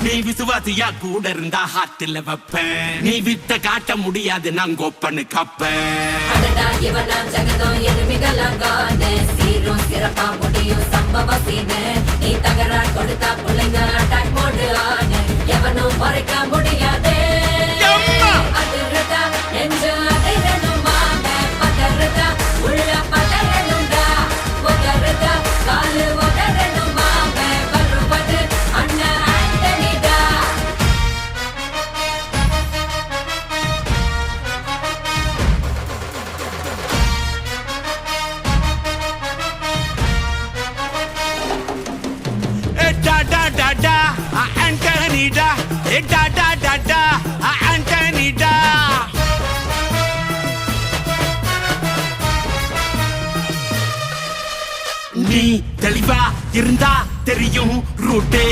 நீ விசுவாசியா கூட இருந்தா ஹார்ட்ல வைப்பேன். நீ வித்த காட்ட முடியாது நான் கோப்பனு கப்பேன். ஜகதம் எருமிகளாகாத சீரும் சிறப்பா முடியும் சம்பவ சீனு. நீ தகராறு கொடுத்தா பிள்ளைங்க அட்டாக் மோடு ஆனு. எவனும் மறைக்க முடியாது. அதிரதா நெஞ்சு அதிரணுமாங்க பதறதா உள்ள பதறணுண்டா. உதறதா காலு உதறணுமாங்க வருவது அண்ணன் ஆண்டனிடா. Da da da da, Anthony da. Da da da da, Anthony da. நீ தெளிவா இருந்தா தெரியும் ரூட்டே.